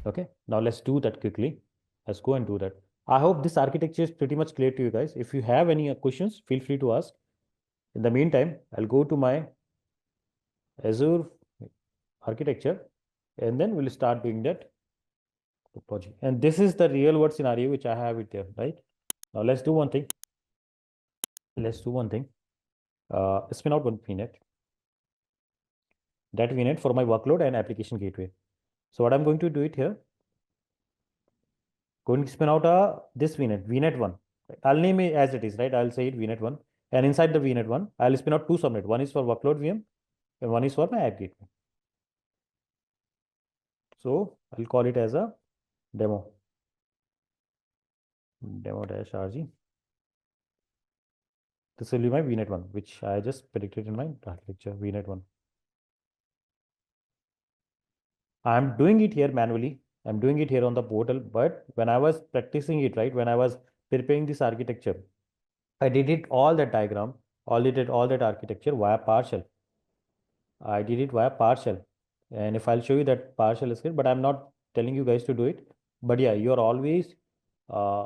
Okay, now let's do that quickly. Let's go and do that. I hope this architecture is pretty much clear to you guys. If you have any questions, feel free to ask. In the meantime, I'll go to my Azure architecture and then we'll start doing that project. And this is the real world scenario which I have it there, right? Now let's do one thing. Let's do one thing. Spin out one VNet. That VNet for my workload and application gateway. So what I'm going to do it here, going to spin out this VNet, VNet1. I'll name it as it is, right? I'll say it VNet1. And inside the VNet1, I'll spin out two subnet. One is for workload VM and one is for my app gateway. So I'll call it as a demo. Demo-rg. This will be my VNet1, which I just predicted in my architecture, VNet1. I'm doing it here manually. I'm doing it here on the portal, but when I was practicing it, right, when I was preparing this architecture, I did it all that diagram, all that architecture via PowerShell. I did it via PowerShell. And if I'll show you that PowerShell script, but I'm not telling you guys to do it. But yeah, you're always uh,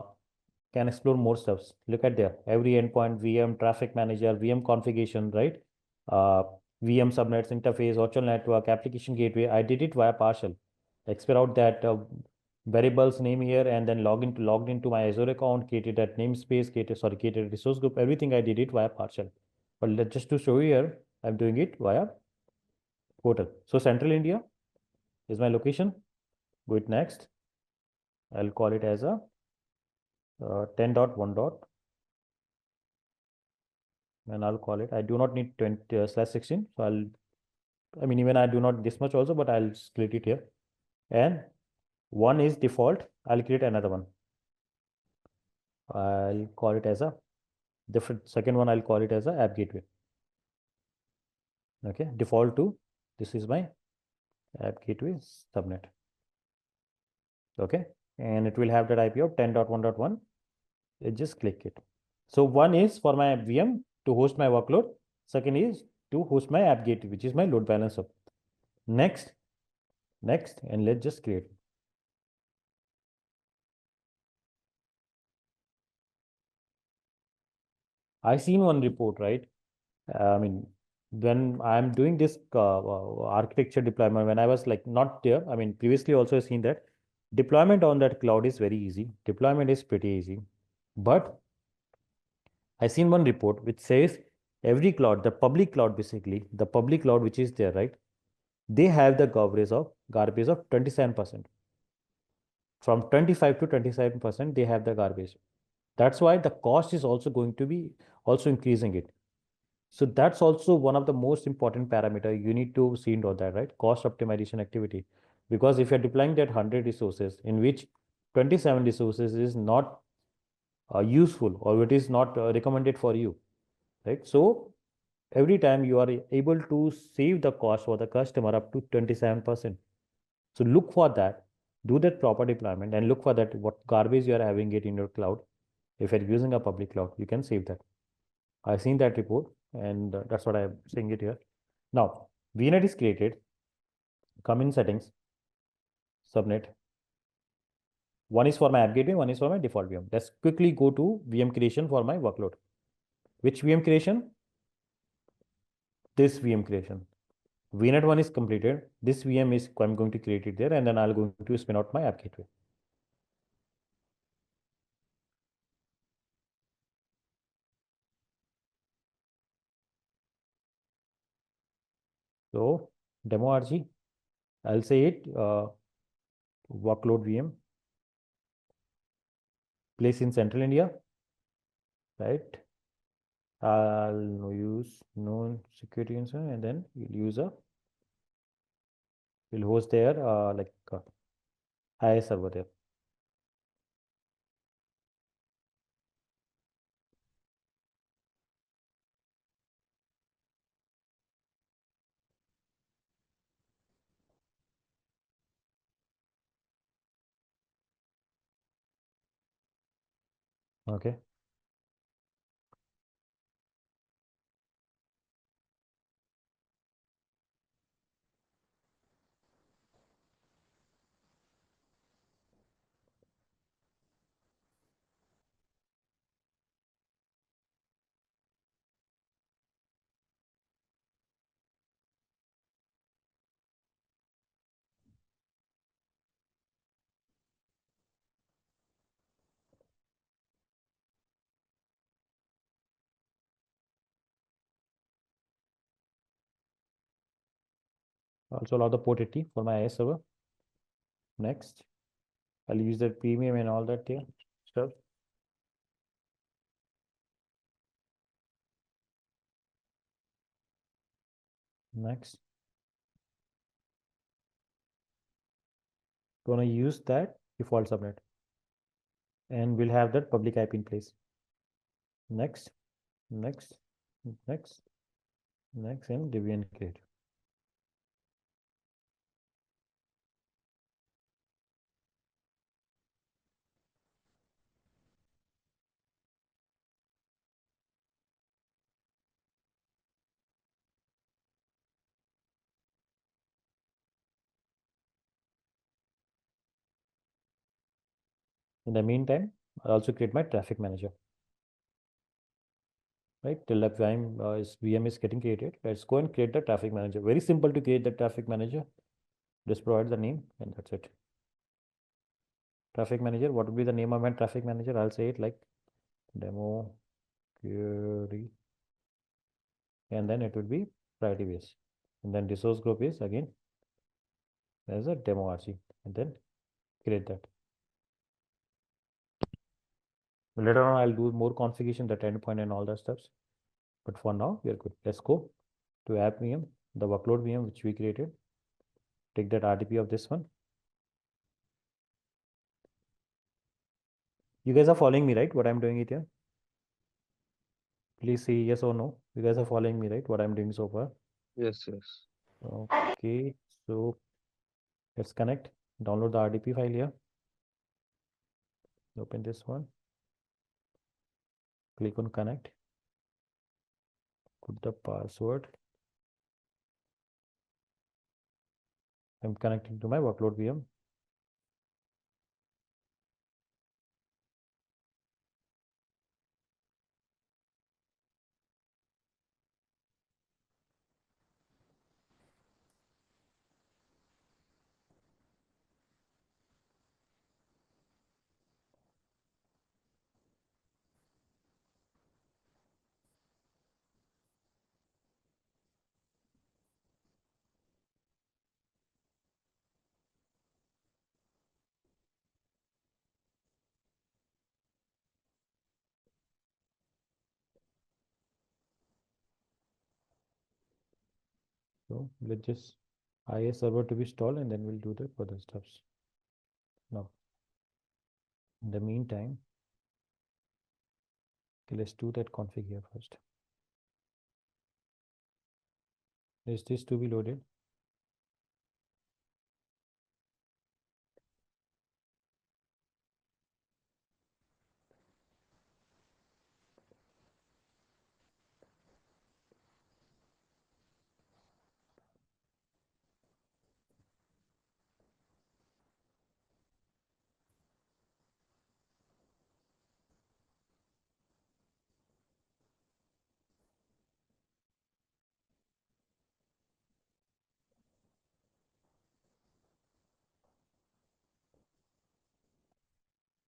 can explore more stuffs. Look at there. Every endpoint, VM, traffic manager, VM configuration, right? Uh, VM subnets, interface, virtual network, application gateway. I did it via PowerShell. Export out that variables name here and then logged into my Azure account, created that namespace, created resource group, everything I did it via PowerShell. But just to show you here, I'm doing it via portal. So Central India is my location. Go it next. I'll call it as a 10.1. And I'll call it. I do not need 20/16. So I mean, even I do not this much also, but I'll split it here. And one is default. I'll create another one. I'll call it as a different second one. I'll call it as a app gateway. Okay, default to this is my app gateway subnet. Okay, and it will have that IP of 10.1.1. Just click it. So one is for my VM to host my workload. Second is to host my app gateway, which is my load balancer. Next, and let's just create. I seen one report, right? I mean, when I'm doing this architecture deployment, when I was like not there, I mean, previously also I've seen that deployment on that cloud is very easy. Deployment is pretty easy. But I seen one report which says every cloud, the public cloud basically, the public cloud which is there, right? They have the garbage of 27%. From 25 to 27%, they have the garbage. That's why the cost is also going to be also increasing it. So that's also one of the most important parameter you need to see into that, right? Cost optimization activity. Because if you're deploying that 100 resources in which 27 resources is not useful or it is not recommended for you, right? So every time you are able to save the cost for the customer up to 27%. So look for that, do that proper deployment and look for that what garbage you are having it in your cloud. If you're using a public cloud, you can save that. I've seen that report and that's what I'm saying it here. Now, VNet is created, come in settings, subnet. One is for my app gateway, one is for my default VM. Let's quickly go to VM creation for my workload. Which VM creation? This VM creation. VNet one is completed. This VM is, I'm going to create it there and then I'll going to spin out my app gateway. So demo RG, I'll say it, workload VM, place in Central India, right? I'll use known security concern and then we'll use we'll host there like IIS server there. Okay. Also allow the port 80 for my IS server. Next, I'll use that premium and all that here stuff. Next, gonna use that default subnet, and we'll have that public IP in place. Next, next, next, next, and Debian create. In the meantime, I'll also create my traffic manager. Right, till that time VM is getting created, let's go and create the traffic manager. Very simple to create the traffic manager. Just provide the name and that's it. Traffic manager, what would be the name of my traffic manager? I'll say it like demo query, and then it would be priority base, and then resource group is again there's a demo RC, and then create that. Later on I'll do more configuration, that endpoint and all that stuff, but for now we are good. Let's go to app VM, the workload VM which we created. Take that RDP of this one. You guys are following me, right? What I'm doing it here? Please say yes or no. You guys are following me, right? What I'm doing so far. Yes, yes. Okay, so let's connect. Download the RDP file here. Open this one. Click on connect. Put the password. I'm connecting to my workload VM. So let's just IS server to be installed, and then we'll do the further steps. Now, in the meantime, okay, let's do that config here first. Is this to be loaded?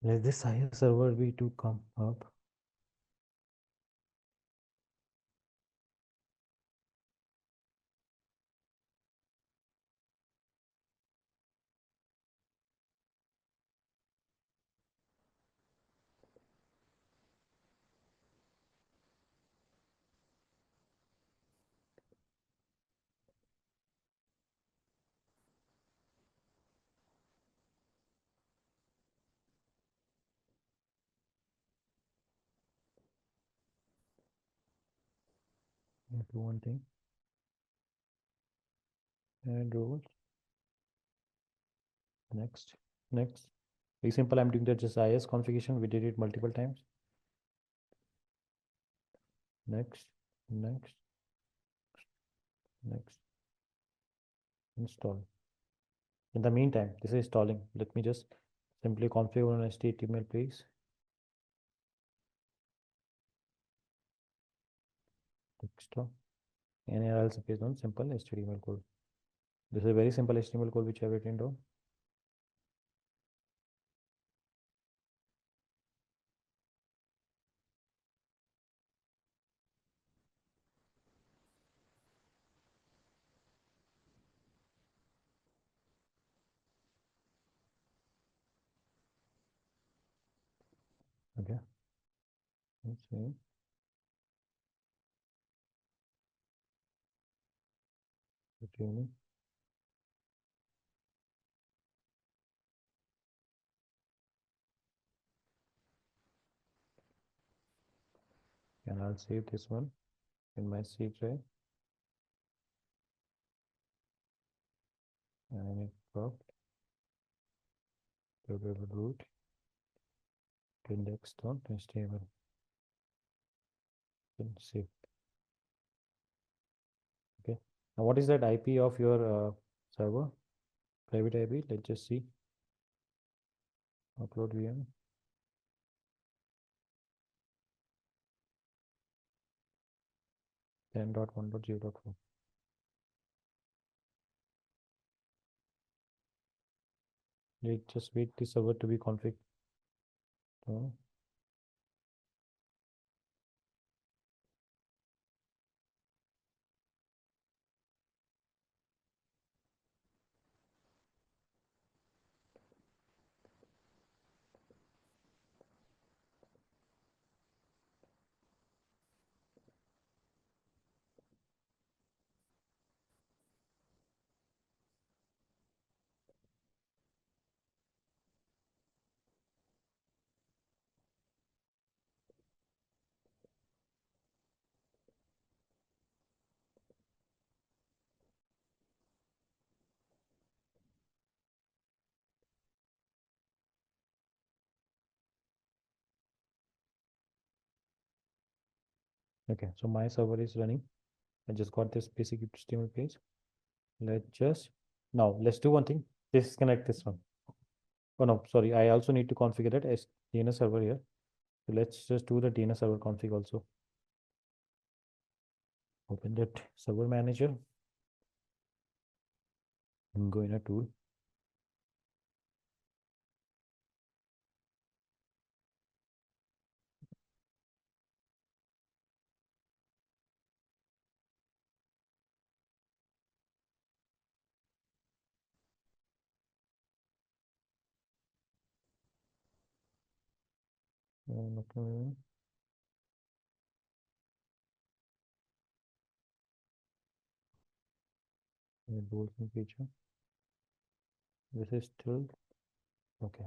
Let this IS server be to come up. Do one thing. And roles. Next. Next. Very simple. I'm doing that just IS configuration. We did it multiple times. Next. Next. Next. Install. In the meantime, this is installing. Let me just simply configure an HTML please. Desktop. And here I'll based on simple HTML code. This is a very simple HTML code which I have written down. Okay. Let's see. Tuning. And I'll save this one in my C tray. And it dropped to the root index.html. Then save. Okay. Now, what is that IP of your server? Private IP. Let's just see. Upload VM. 10.1.0.4. Just wait the server to be configured. Okay, so my server is running. I just got this basic HTML page. Let's do one thing. Disconnect this one. Oh no, sorry. I also need to configure it as DNS server here. So let's just do the DNS server config also. Open that server manager and go in a tool. Okay. Bolting feature. This is still okay.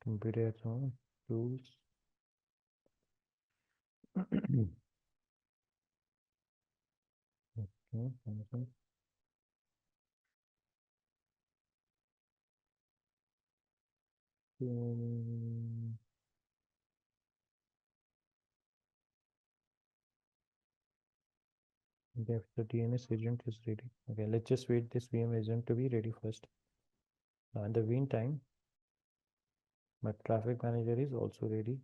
Computer on tools. Okay. If the DNS agent is ready. Okay, let's just wait this VM agent to be ready first. In the meantime, my traffic manager is also ready.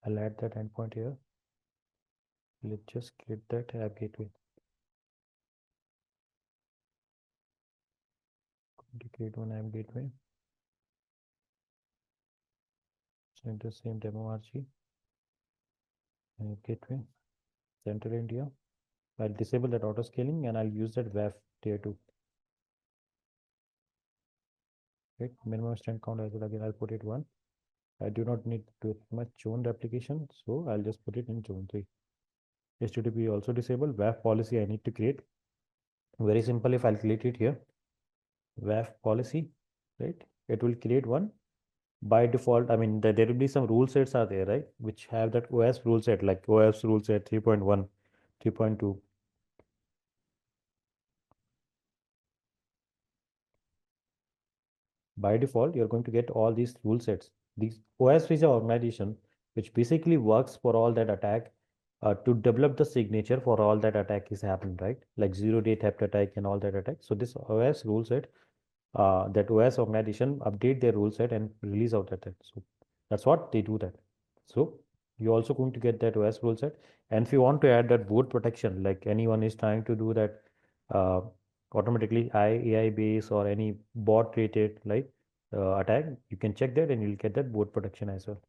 I'll add that endpoint here. Let's just get that app gateway. Create one app gateway. Send the same demo RG. App gateway. Central India. I'll disable that auto scaling and I'll use that WAF tier 2. Right, minimum stand count as well. Again, I'll put it 1. I do not need too much zone replication, so I'll just put it in zone 3. HTTP also disabled. WAF policy I need to create. Very simple. If I'll create it here, WAF policy, right? It will create one by default. I mean, there will be some rule sets are there, right? Which have that OS rule set, like OS rule set 3.1, 3.2. By default, you're going to get all these rule sets. These OS is an organization which basically works for all that attack to develop the signature for all that attack is happening, right? Like 0-day theft attack and all that attack. So this OS rule set, that OS organization update their rule set and release out that. So that's what they do that. So you're also going to get that OS rule set. And if you want to add that boot protection, like anyone is trying to do that uh, automatically AI base or any bot rated, like attack, you can check that and you'll get that boot protection as well.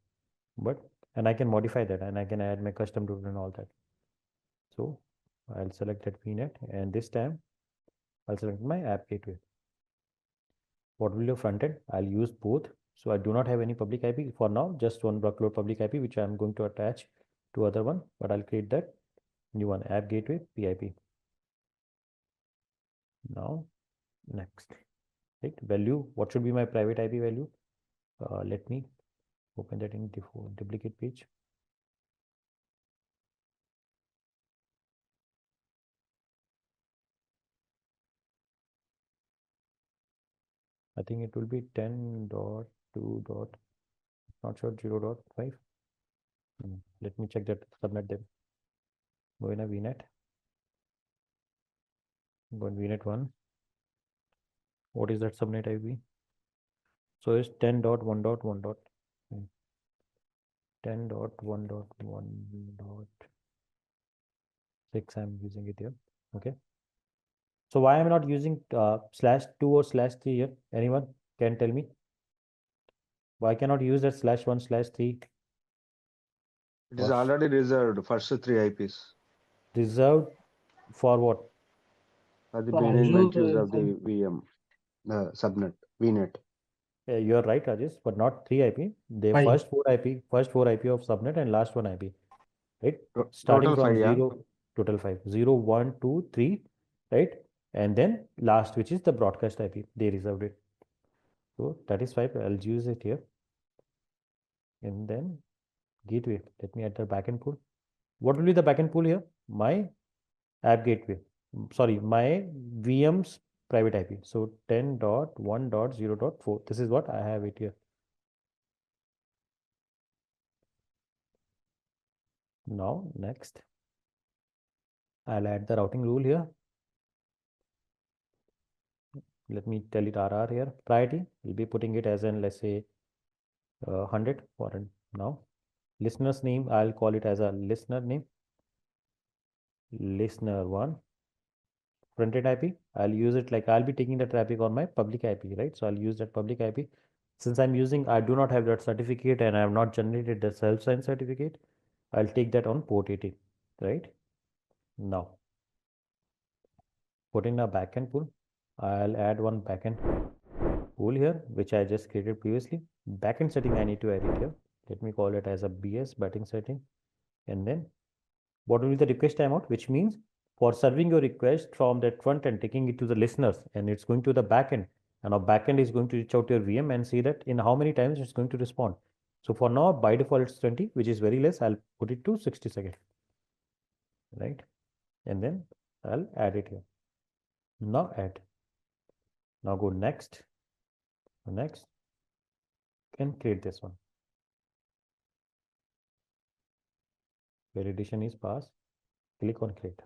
And I can modify that and I can add my custom route and all that. So I'll select that VNet and this time I'll select my app gateway. What will your front end? I'll use both. So I do not have any public IP for now, just one workload public IP, which I'm going to attach to other one, but I'll create that new one, app gateway PIP. Now, next, right? Value, what should be my private IP value? Let me open that in duplicate page. I think it will be 10.2. Not sure, 0.5. Let me check that subnet then. Go in a VNet. Go in VNet 1. What is that subnet IP? So it's 10.1.1. 10.1.1.6. I'm using it here. Okay. So why I'm not using /2 or /3 here? Anyone can tell me? Why cannot use that /1/3? It is already reserved first 3 IPs. Reserved for what? For the For management use Azure, of the VM, subnet, VNet. You're right, Rajesh, but not 3 IP. The five. first 4 IP of subnet and last one IP, right? Starting Total from 5, yeah. 0, total 5, 0, 1, 2, 3, right? And then last, which is the broadcast IP, they reserved it. So that is 5. I'll use it here. And then gateway. Let me add the backend pool. What will be the backend pool here? My app gateway. Sorry, my VM's private IP. So 10.1.0.4. This is what I have it here. Now, next, I'll add the routing rule here. Let me tell it RR here. Priority, we'll be putting it as in, let's say, 100 for now. Listener's name, I'll call it as a listener name. Listener 1. Frontend IP, I'll use it like I'll be taking the traffic on my public IP, right? So I'll use that public IP. Since I do not have that certificate and I have not generated the self-sign certificate, I'll take that on port 80, right? Now, put in a backend pool. I'll add one backend pool here, which I just created previously. Backend setting, I need to edit here. Let me call it as a BS batting setting. And then what will be the request timeout, which means for serving your request from that front end, taking it to the listeners, and it's going to the backend. And our backend is going to reach out to your VM and see that in how many times it's going to respond. So for now, by default, it's 20, which is very less. I'll put it to 60 seconds, right? And then I'll add it here. Now add. Now go next. Next. Can create this one. Validation is passed. Click on create.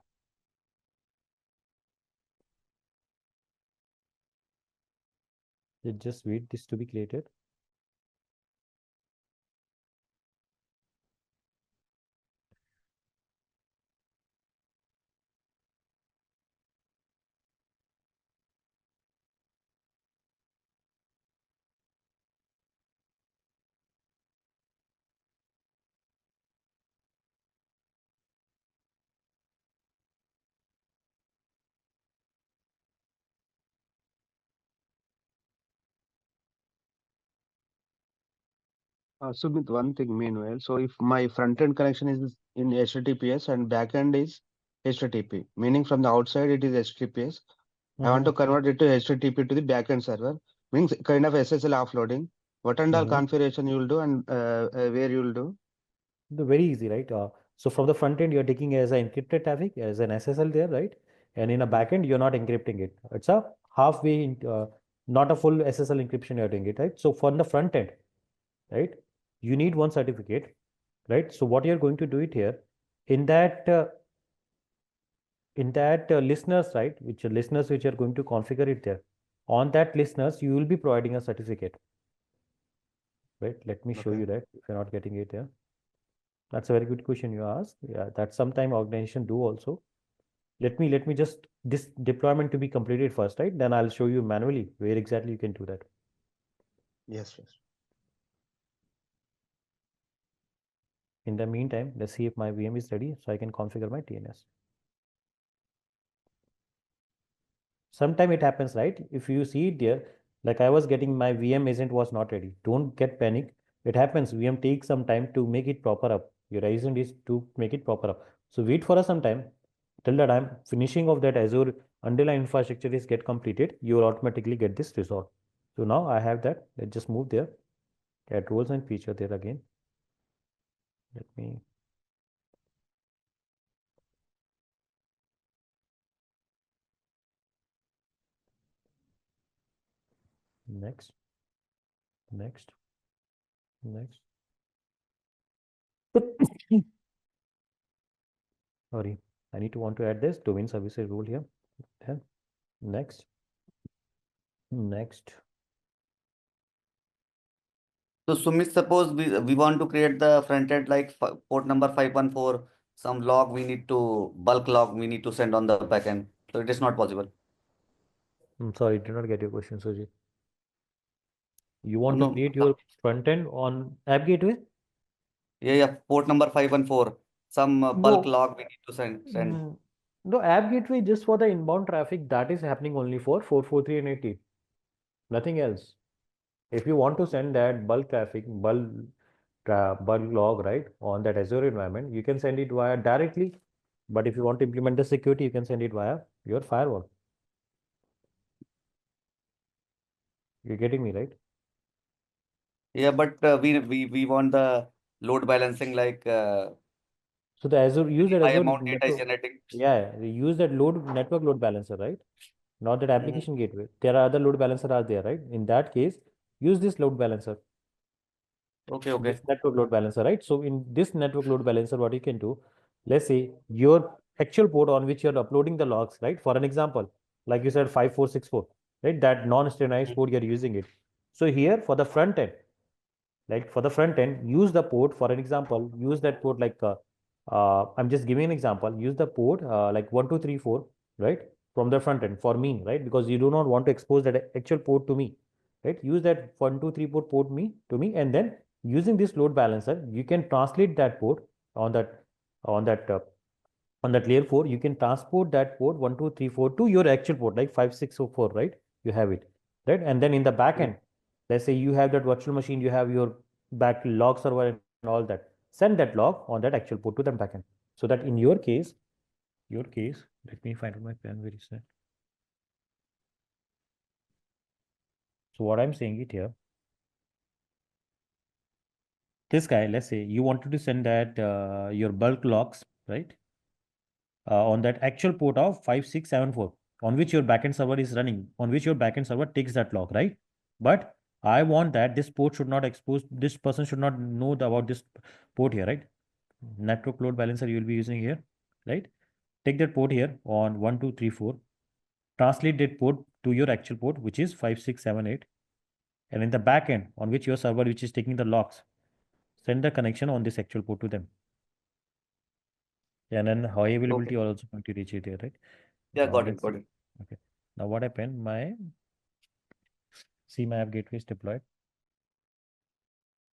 Just wait this to be created. Sumit, one thing meanwhile. So if my front end connection is in HTTPS and back end is HTTP, meaning from the outside it is HTTPS. I want to convert it to HTTP to the backend server, means kind of SSL offloading. What and all configuration you will do and where you will do? Very easy, right? So from the front end, you're taking as an encrypted traffic, as an SSL there, right? And in a backend, you're not encrypting it. It's a halfway, not a full SSL encryption you're doing it, right? So from the front end, right, you need one certificate, right? So what you're going to do it here, in that listeners, right, which are listeners which are going to configure it there, on that listeners, you will be providing a certificate, right? Let me show you that if you're not getting it there. That's a very good question you asked. Yeah, that sometime organization do also. Let me just this deployment to be completed first, right? Then I'll show you manually where exactly you can do that. Yes, yes. In the meantime, let's see if my VM is ready so I can configure my TNS. Sometime it happens, right? If you see it there, like I was getting my VM agent was not ready. Don't get panic. It happens. VM takes some time to make it proper up. Your agent is to make it proper up. So wait for some time till the time finishing of that Azure underlying infrastructure is get completed. You will automatically get this resolved. So now I have that. Let's just move there. Add roles and feature there again. Let me next, next, next. Sorry, I need to want to add this domain services rule here. Then next, next. So Sumit, suppose we want to create the front end like port number 514, some log we need to bulk log we need to send on the backend. So it is not possible. I'm sorry, did not get your question, Sujit. You Oh, want to no, create your front end on app gateway? yeah, port number 514, some bulk No. log we need to send. No, app gateway just for the inbound traffic that is happening only for 443 and 80. Nothing else. If you want to send that bulk traffic, bulk log, right, on that Azure environment, you can send it via directly. But if you want to implement the security, you can send it via your firewall. You're getting me, right? Yeah, but we want the load balancing like So the Azure use that high Azure amount data is network. generating. Yeah, they use that network load balancer, right? Not that Mhm. application gateway. There are other load balancer are there, right? In that case, use this load balancer, Okay, this okay. network load balancer, right? So in this network load balancer, what you can do, let's say your actual port on which you're uploading the logs, right? For an example, like you said, 5464, right? That non-standardized Mhm. port you're using it. So here for the front end, like for the front end, use the port for an example, use that port like I'm just giving an example, use the port like 1234, right, from the front end for me, right, because you do not want to expose that actual port to me, right, use that 123 port me to me, and then using this load balancer you can translate that port on that on that on that layer 4, you can transport that port 1234 to your actual port like 5604, right? You have it, right? And then in the back Okay. end, let's say you have that virtual machine, you have your back log server and all that. Send that log on that actual port to the backend. So that in your case, let me find my pen very soon. So what I'm saying it here, this guy, let's say you wanted to send that your bulk logs, right? On that actual port of 5674 on which your backend server is running, on which your backend server takes that log, right? But I want that this port should not expose, this person should not know about this port here, right? Network load balancer you will be using here, right? Take that port here on 1234, translate that port to your actual port, which is 5678. And in the backend on which your server, which is taking the logs, send the connection on this actual port to them. And then high Okay. availability are also going to reach it here, right? Yeah, got it, Let's got see. it. Okay. Now what happened? My app gateway is deployed.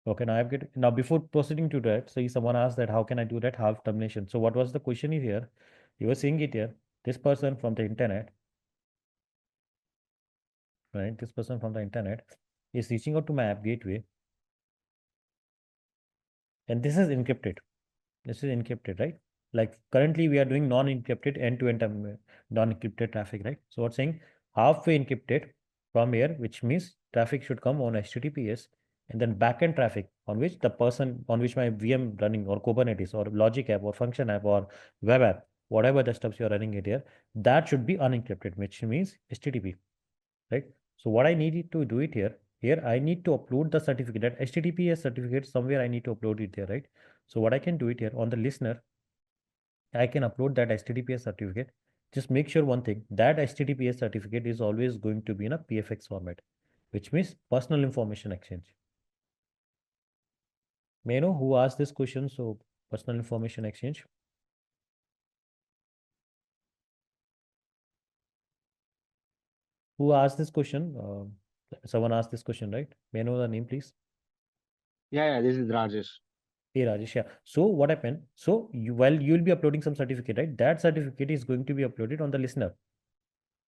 Okay, now now before proceeding to that, so if someone asked that how can I do that half termination? So what was the question here? You were saying it here. This person from the internet, right? This person from the internet is reaching out to my app gateway, and this is encrypted. This is encrypted, right? Like currently we are doing non-encrypted end-to-end non-encrypted traffic, right? So what's saying halfway encrypted from here, which means traffic should come on HTTPS, and then backend traffic on which the person on which my VM running or Kubernetes or logic app or function app or web app, whatever the stuff you're running it here, that should be unencrypted, which means HTTP, right? So what I needed to do it here I need to upload the certificate, that HTTPS certificate somewhere I need to upload it there, right? So what I can do it here on the listener, I can upload that HTTPS certificate. Just make sure one thing, that HTTPS certificate is always going to be in a PFX format, which means personal information exchange. May I know who asked this question? So personal information exchange. Who asked this question? Someone asked this question, right? May I know the name, please? Yeah, this is Rajesh. Hey, Rajesh, yeah. So what happened? So you'll be uploading some certificate, right? That certificate is going to be uploaded on the listener.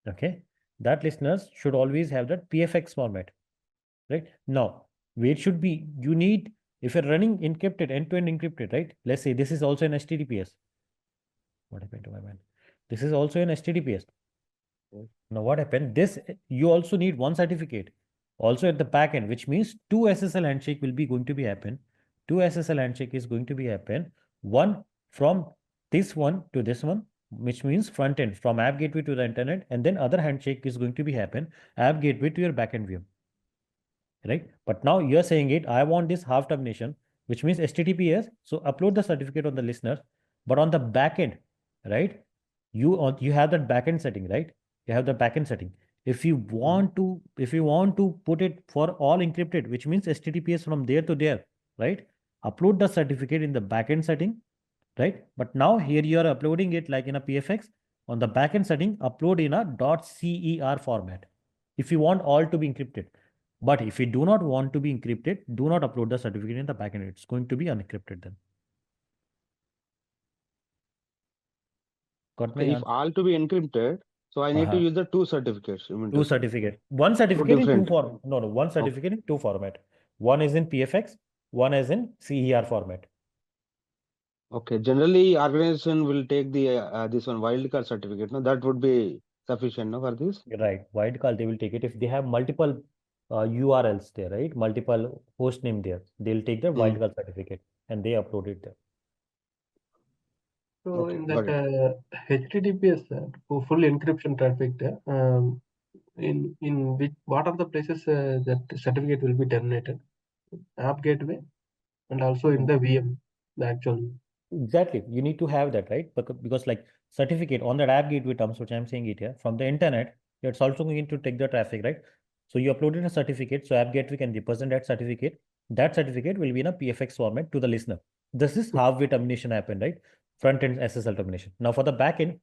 Okay. That listeners should always have that PFX format, right? Now, where should be, you need, if you're running encrypted, end-to-end encrypted, right? Let's say this is also an HTTPS. What happened to my man? This is also an HTTPS. Yes. Now, what happened? This, you also need one certificate also at the back end, which means two SSL handshake will be going to be happen. Two SSL handshake is going to be happen. One from this one to this one, which means front end from app gateway to the internet, and then other handshake is going to be happen app gateway to your backend view, right? But now you're saying it, I want this half termination, which means HTTPS. So upload the certificate on the listener, but on the backend, right? You have that backend setting, right? You have the backend setting. If you want to, put it for all encrypted, which means HTTPS from there to there, right? Upload the certificate in the backend setting, right? But now here you are uploading it like in a PFX. On the backend setting, upload in a .cer format if you want all to be encrypted. But if you do not want to be encrypted, do not upload the certificate in the backend. It's going to be unencrypted then. Got my Okay, if answer? all to be encrypted, so I need to use the two certificates. You mean Two to say certificate. One two certificate in two different. form. No, one certificate in two format. One is in PFX, one is in CER format. Okay, generally organization will take the this one wildcard certificate. No, that would be sufficient, no, for this. Right. Wildcard, they will take it if they have multiple URLs there, right? Multiple host name there. They'll take the Hmm. wildcard certificate and they upload it there. So Okay, in got that it. HTTPS full encryption traffic, in which what are the places that certificate will be terminated? App gateway and also in the VM, the actual. Exactly. You need to have that, right? Because like certificate on that app gateway terms, which I'm saying it here, from the internet, it's also going to take the traffic, right? So you uploaded a certificate, so app gateway can represent that certificate. That certificate will be in a PFX format to the listener. This is halfway termination happened, right? Front end SSL termination. Now for the back end,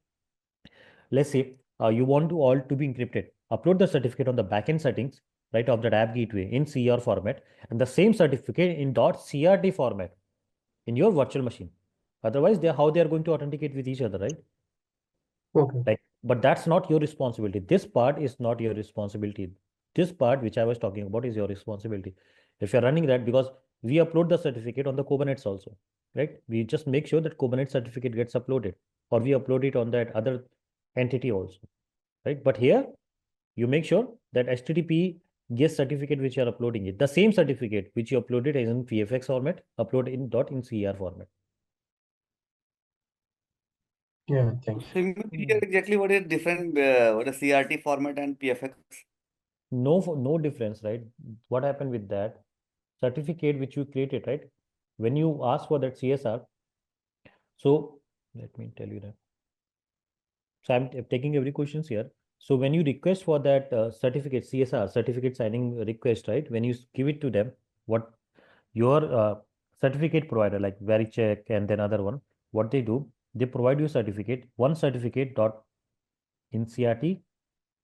let's say you want to all to be encrypted. Upload the certificate on the backend settings, right, of that app gateway in CR format, and the same certificate in .crt format in your virtual machine. Otherwise, how they are going to authenticate with each other, right? Okay. Like, but that's not your responsibility. This part is not your responsibility. This part, which I was talking about, is your responsibility. If you're running that, because we upload the certificate on the Kubernetes also, right? We just make sure that Kubernetes certificate gets uploaded, or we upload it on that other entity also, right? But here, you make sure that HTTP guest certificate which you are uploading it, the same certificate which you uploaded is in PFX format, upload in .in format. Yeah, thanks. So you mean here exactly what is different, what is CRT format and PFX? No difference, right? What happened with that certificate which you created, right? When you ask for that CSR, so let me tell you that. So I'm taking every questions here. So when you request for that certificate, CSR, certificate signing request, right? When you give it to them, what your certificate provider like Vericheck and then other one, what they do, they provide you certificate, one certificate dot in CRT,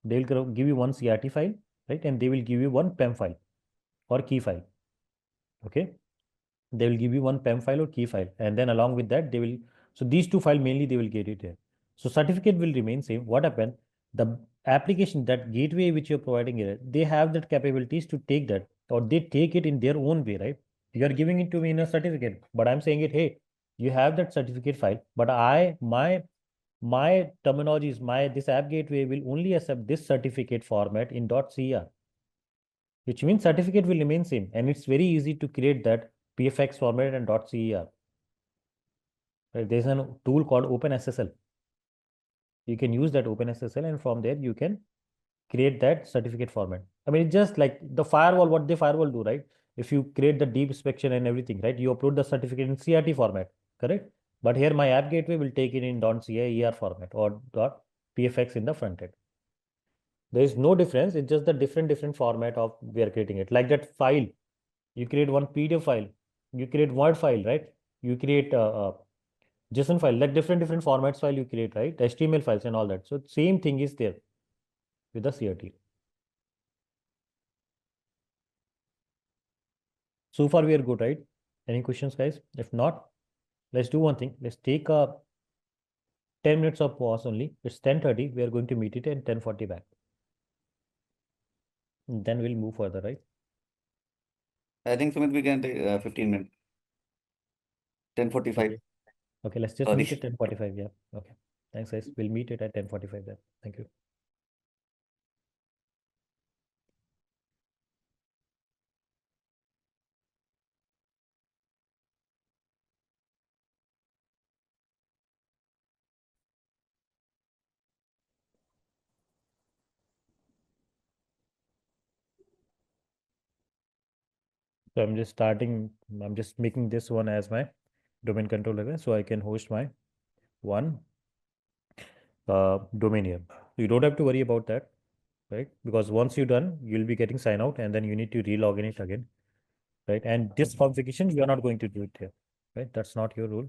they'll give you one CRT file, right? And they will give you one PEM file or key file. Okay. They will give you one PEM file or key file. And then along with that, they will, so these two files mainly they will get it here. So certificate will remain same. What happened? The application, that gateway which you're providing here, they have that capabilities to take that, or they take it in their own way, right? You are giving it to me in a certificate, but I'm saying it, hey, you have that certificate file, but my terminology is this app gateway will only accept this certificate format in .cr, which means certificate will remain same, and it's very easy to create that PFX format and .cer. Right? There's a tool called OpenSSL. You can use that OpenSSL, and from there you can create that certificate format. I mean, it's just like the firewall, what the firewall do, right? If you create the deep inspection and everything, right? You upload the certificate in CRT format, correct? But here my app gateway will take it in .cer format or .pfx in the front end. There is no difference. It's just the different format of we are creating it. Like that file, you create one PDF file, you create Word file, right? You create a JSON file, like different formats file you create, right? HTML files and all that. So same thing is there with the CRT. So far we are good, right? Any questions, guys? If not, let's do one thing. Let's take a 10 minutes of pause only. It's 10:30. We are going to meet it at 10:40 back. Then we'll move further, right? I think Sumit, we can take 15 minutes. 10:45. Okay. Okay, let's just Sorry. meet at 10:45. Yeah. Okay. Thanks, guys. We'll meet it at 10:45 then. Thank you. So I'm just making this one as my domain controller, so I can host my one domain here. You don't have to worry about that, right? Because once you're done, you'll be getting sign out and then you need to relog in it again, right? And this configuration, you are not going to do it here, right? That's not your rule.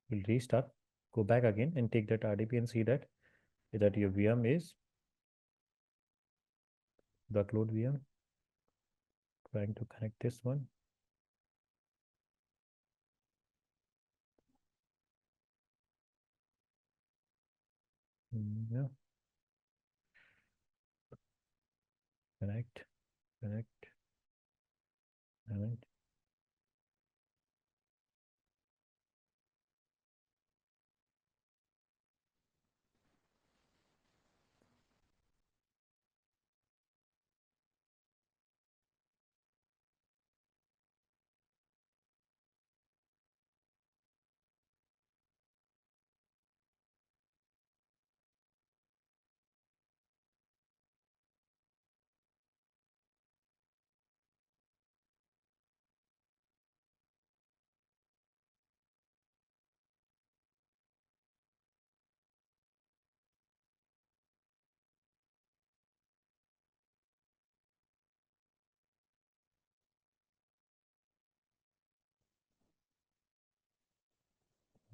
We'll restart, go back again and take that RDP and see that your VM is the upload VM. Trying to connect this one. Yeah. Connect.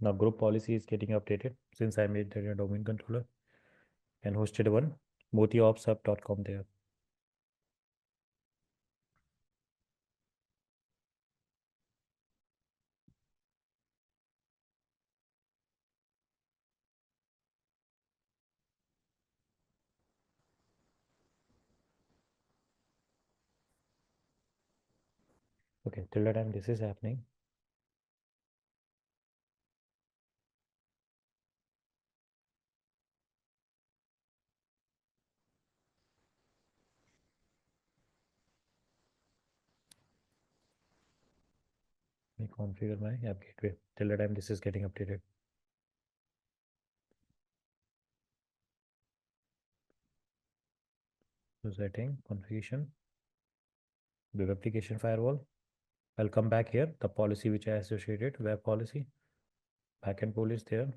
Now group policy is getting updated since I made the domain controller and hosted one motiopshub.com there. Okay, till the time this is happening. Let me configure my app gateway till the time this is getting updated. So setting, configuration, web application firewall. I'll come back here, the policy which I associated, web policy, backend pool is there.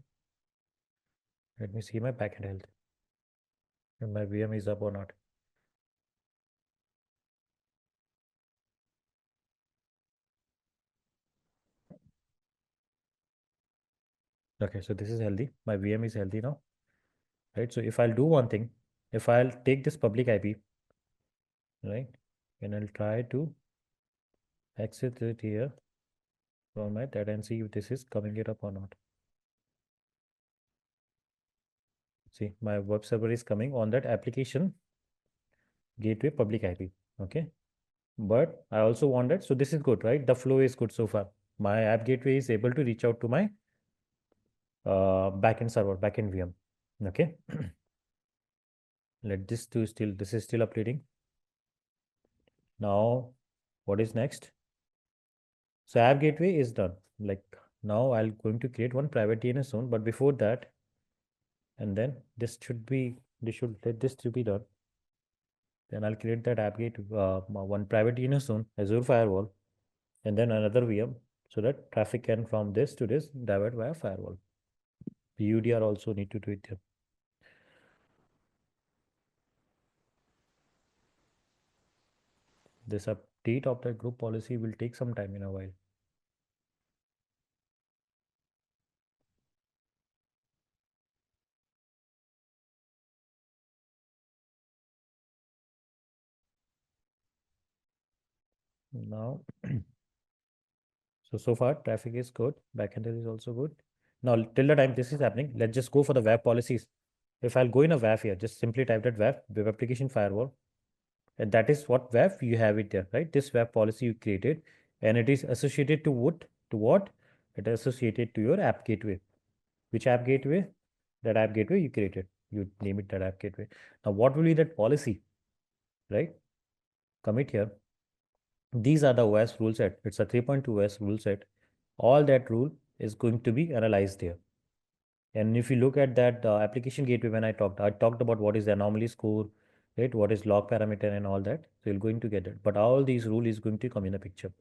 Let me see my backend health. If my VM is up or not. Okay, so this is healthy. My VM is healthy now, right? So if I'll do one thing, if I'll take this public IP, right, and I'll try to access it here from my that and see if this is coming it up or not. See, my web server is coming on that application gateway public IP. Okay, but I also want that. So this is good, right? The flow is good so far. My app gateway is able to reach out to my backend server, backend VM. Okay. Let this do still, this is still updating. Now, what is next? So app gateway is done. Like now I'm going to create one private DNS zone, but before that, and then this should be, let this to be done. Then I'll create that app gateway, one private DNS zone, Azure firewall, and then another VM so that traffic can from this to this divert via firewall. UDR also need to do it here. This update of that group policy will take some time in a while. Now, so far traffic is good. Backend is also good. Now, till the time this is happening, let's just go for the WAF policies. If I'll go in a WAF here, just simply type that WAF, Web Application Firewall. And that is what WAF you have it there, right? This WAF policy you created, and it is associated to what? To what? It is associated to your app gateway. Which app gateway? That app gateway you created. You name it that app gateway. Now, what will be that policy, right? Commit here. These are the OS rule set. It's a 3.2 OS rule set. All that rule is going to be analyzed here. And if you look at that application gateway, when I talked about what is the anomaly score, right? What is log parameter and all that. So you're going to get it. But all these rule is going to come in a picture.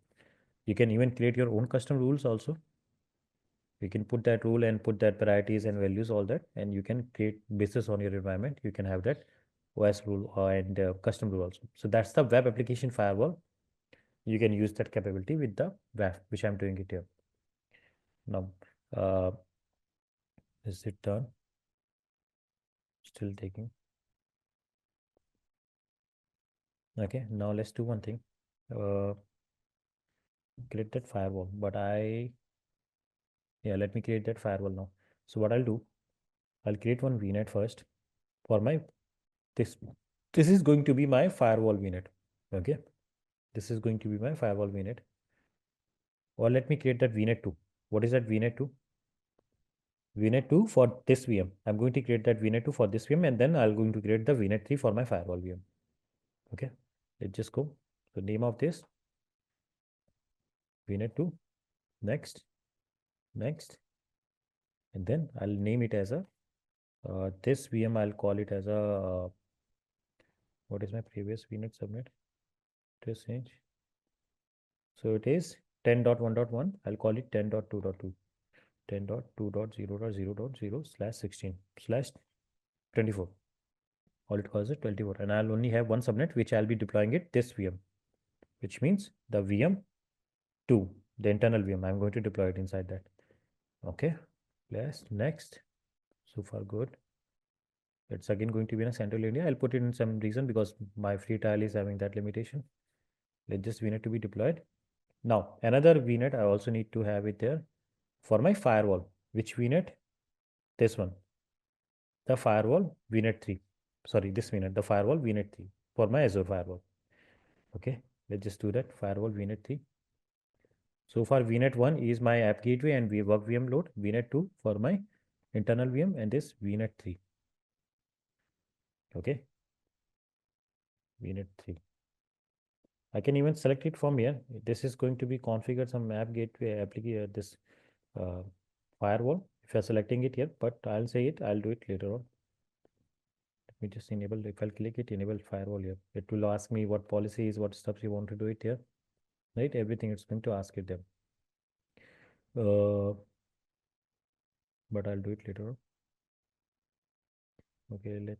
You can even create your own custom rules also. You can put that rule and put that priorities and values, all that, and you can create basis on your environment. You can have that OS rule and custom rule also. So that's the web application firewall. You can use that capability with the WAF, which I'm doing it here. Now, is it done? Still taking. Okay, now let's do one thing. Create that firewall, but let me create that firewall now. So what I'll do, I'll create one VNet first for my, this is going to be my firewall VNet. Okay, this is going to be my firewall VNet. Or let me create that VNet 2. What is that VNet 2? VNet 2 for this VM. I'm going to create that VNet 2 for this VM, and then I'm going to create the VNet 3 for my firewall VM. Okay, let's just go. So name of this VNet 2, next, and then I'll name it as a this VM. I'll call it as a what is my previous VNet subnet? This change. So it is 10.1.1. I'll call it 10.2.2. 10.2.0.0.0/16/24. All it calls it 24, and I'll only have one subnet which I'll be deploying it this VM, which means the VM 2, the internal VM. I'm going to deploy it inside that. Okay, next. So far good. It's again going to be in a central India. I'll put it in some reason because my free trial is having that limitation. Let this VNet to be deployed. Now another VNet I also need to have it there for my firewall. Which VNet? This one. The firewall VNet 3. Sorry, this VNet, the firewall VNet 3 for my Azure firewall. Okay, let's just do that. Firewall VNet 3. So far VNet 1 is my app gateway and work VM load. VNet 2 for my internal VM, and this VNet 3. Okay, VNet 3. I can even select it from here. This is going to be configured some app gateway application, this firewall. If you're selecting it here, but I'll say it, I'll do it later on. Let me just enable. If I'll click it, enable firewall here, it will ask me what policies, what steps you want to do it here, right? Everything it's going to ask it there. But I'll do it later on. Okay, let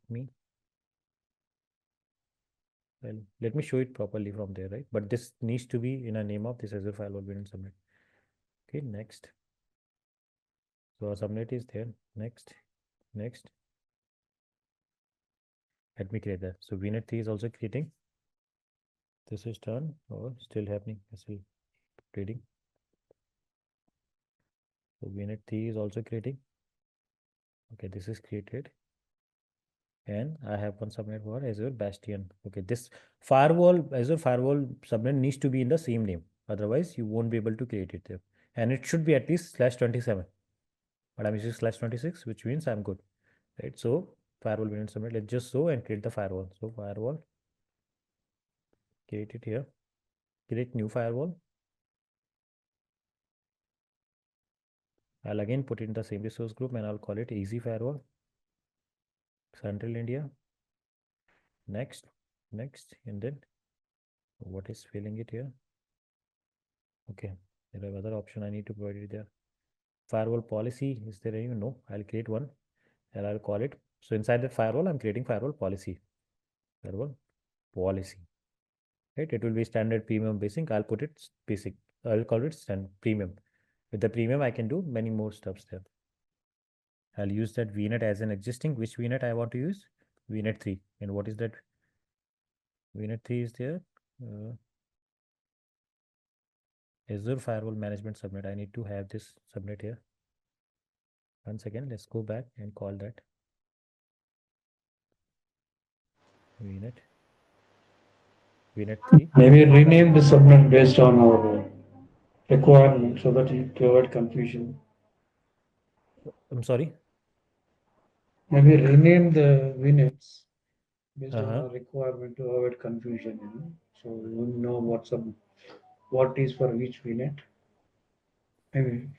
me show it properly from there, right? But this needs to be in a name of this Azure firewall VNet subnet. Okay, next. So our subnet is there. Next. Let me create that. So VNet 3 is also creating. This is done or still happening. Still trading. So VNet 3 is also creating. Okay, this is created. And I have one subnet for Azure Bastion. Okay, this firewall, Azure firewall subnet needs to be in the same name. Otherwise, you won't be able to create it there. And it should be at least /27. But I'm using /26, which means I'm good. Right? So firewall VNet subnet. Let's just show and create the firewall. So firewall, create it here. Create new firewall. I'll again put it in the same resource group and I'll call it easy firewall. Central India. Next, and then what is filling it here? Okay, there are other option I need to provide it there. Firewall policy, is there any? No, I'll create one and I'll call it. So inside that firewall, I'm creating firewall policy. Firewall policy. Right? It will be standard, premium, basic. I'll put it basic. I'll call it standard premium. With the premium, I can do many more steps there. I'll use that VNet as an existing. Which VNet I want to use? VNet 3. And what is that? VNet 3 is there. Azure Firewall Management Subnet. I need to have this subnet here. Once again, let's go back and call that VNet. VNet 3. Maybe rename the subnet based on our requirement so that you avoid confusion. I'm sorry. Maybe rename the VNets based on Uh-huh. our requirement to avoid confusion, So you know what is for each VNet. Maybe.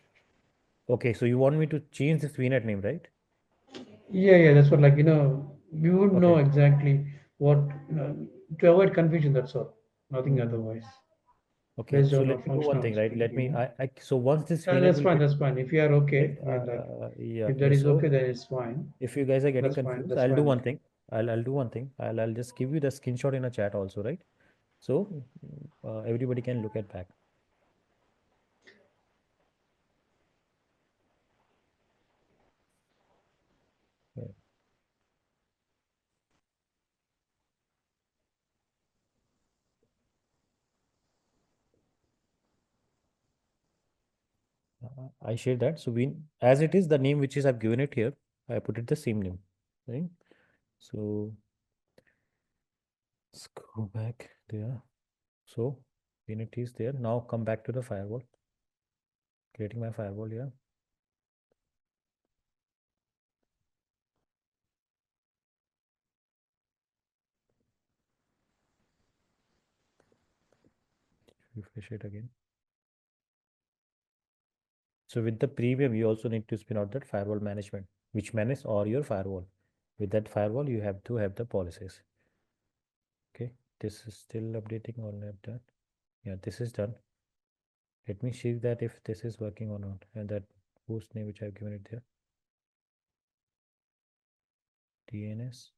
Okay, so you want me to change this VNet name, right? Yeah, that's what, we would know Okay. exactly what, to avoid confusion, that's all. Nothing otherwise. Okay, Based so on our let me do one thing, right? functional Let me, speed, so once this VNet That's will fine, get, that's fine. If you are okay, yeah, if that is so okay, then it's fine. if you guys are getting That's fine, confused, that's I'll do fine. one thing. I'll do one thing. I'll just give you the screenshot in a chat also, right? So everybody can look at back. Yeah. I share that. So as it is the name which is I've given it here, I put it the same name, right? So let's go back there. So VNet is there. Now come back to the firewall. Creating my firewall here. Refresh it again. So with the premium, you also need to spin out that firewall management, which manages all your firewall. With that firewall, you have to have the policies. Okay, this is still updating or not done. Yeah, this is done. Let me see that if this is working or not, and that host name which I've given it there. DNS.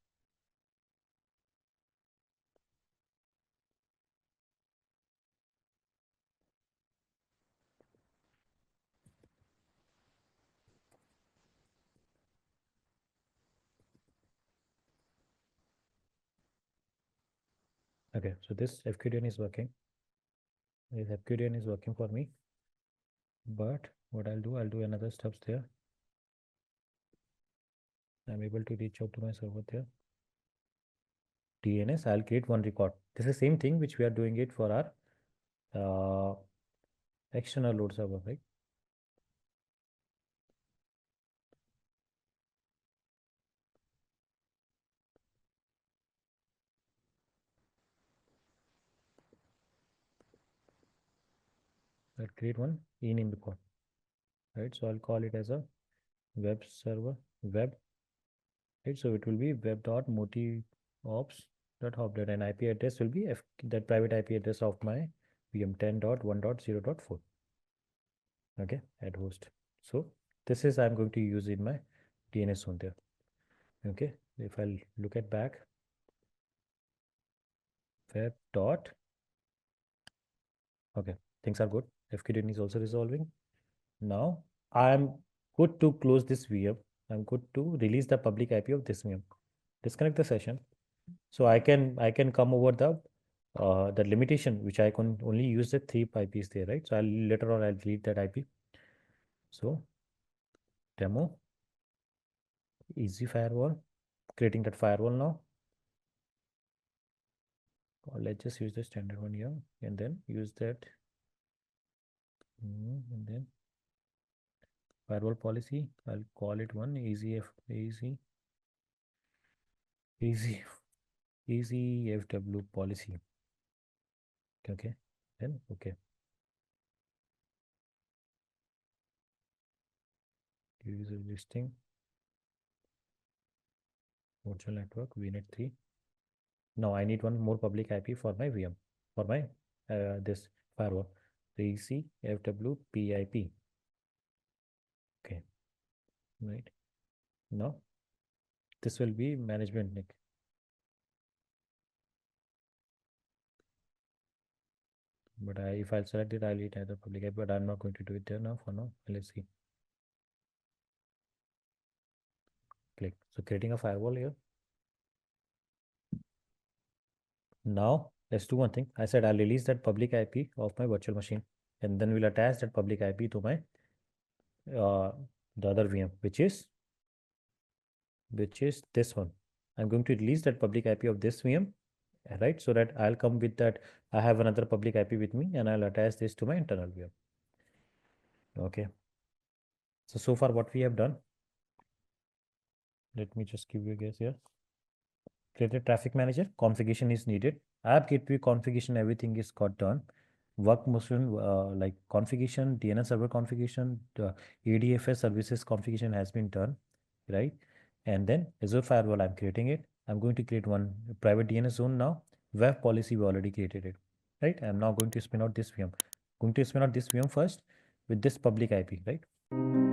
Okay, so this FQDN is working. This FQDN is working for me. But what I'll do another steps there. I'm able to reach out to my server there. DNS, I'll create one record. This is the same thing which we are doing it for our external load server, right? I'll create one ename record, right? So I'll call it as a web server web, right? So it will be web.motiops.hop, and IP address will be that private IP address of my VM 10.1.0.4. Okay, add host. So this is I'm going to use in my DNS zone there. Okay, if I'll look at back, web dot, okay, things are good. FQDN is also resolving. Now I'm good to close this VM. I'm good to release the public IP of this VM. Disconnect the session. So I can come over the limitation which I can only use the 3 IPs there, right? So later on I'll delete that IP. So demo easy firewall, creating that firewall now. Or let's just use the standard one here and then use that. And then firewall policy, I'll call it one easy FW policy. Okay, then okay. User listing, virtual network, VNet 3. Now I need one more public IP for my VM, for my this firewall. So EC FW PIP. Okay, right. Now this will be management nick. But if I'll select it, I'll need either public IP, but I'm not going to do it there now for now. Let's see. Click. So creating a firewall here. Now let's do one thing. I said I'll release that public IP of my virtual machine. and then we'll attach that public IP to my the other VM, which is this one. I'm going to release that public IP of this VM, right? So that I'll come with that. I have another public IP with me, and I'll attach this to my internal VM. Okay. So far what we have done. Let me just give you a guess here. Created traffic manager, configuration is needed. App gateway configuration, everything is got done. Work motion, like configuration, DNS server configuration, the ADFS services configuration has been done, right? And then Azure firewall, I'm creating it. I'm going to create one private DNS zone now. Web policy, we already created it, right? I'm now going to spin out this VM. Going to spin out this VM first with this public IP, right?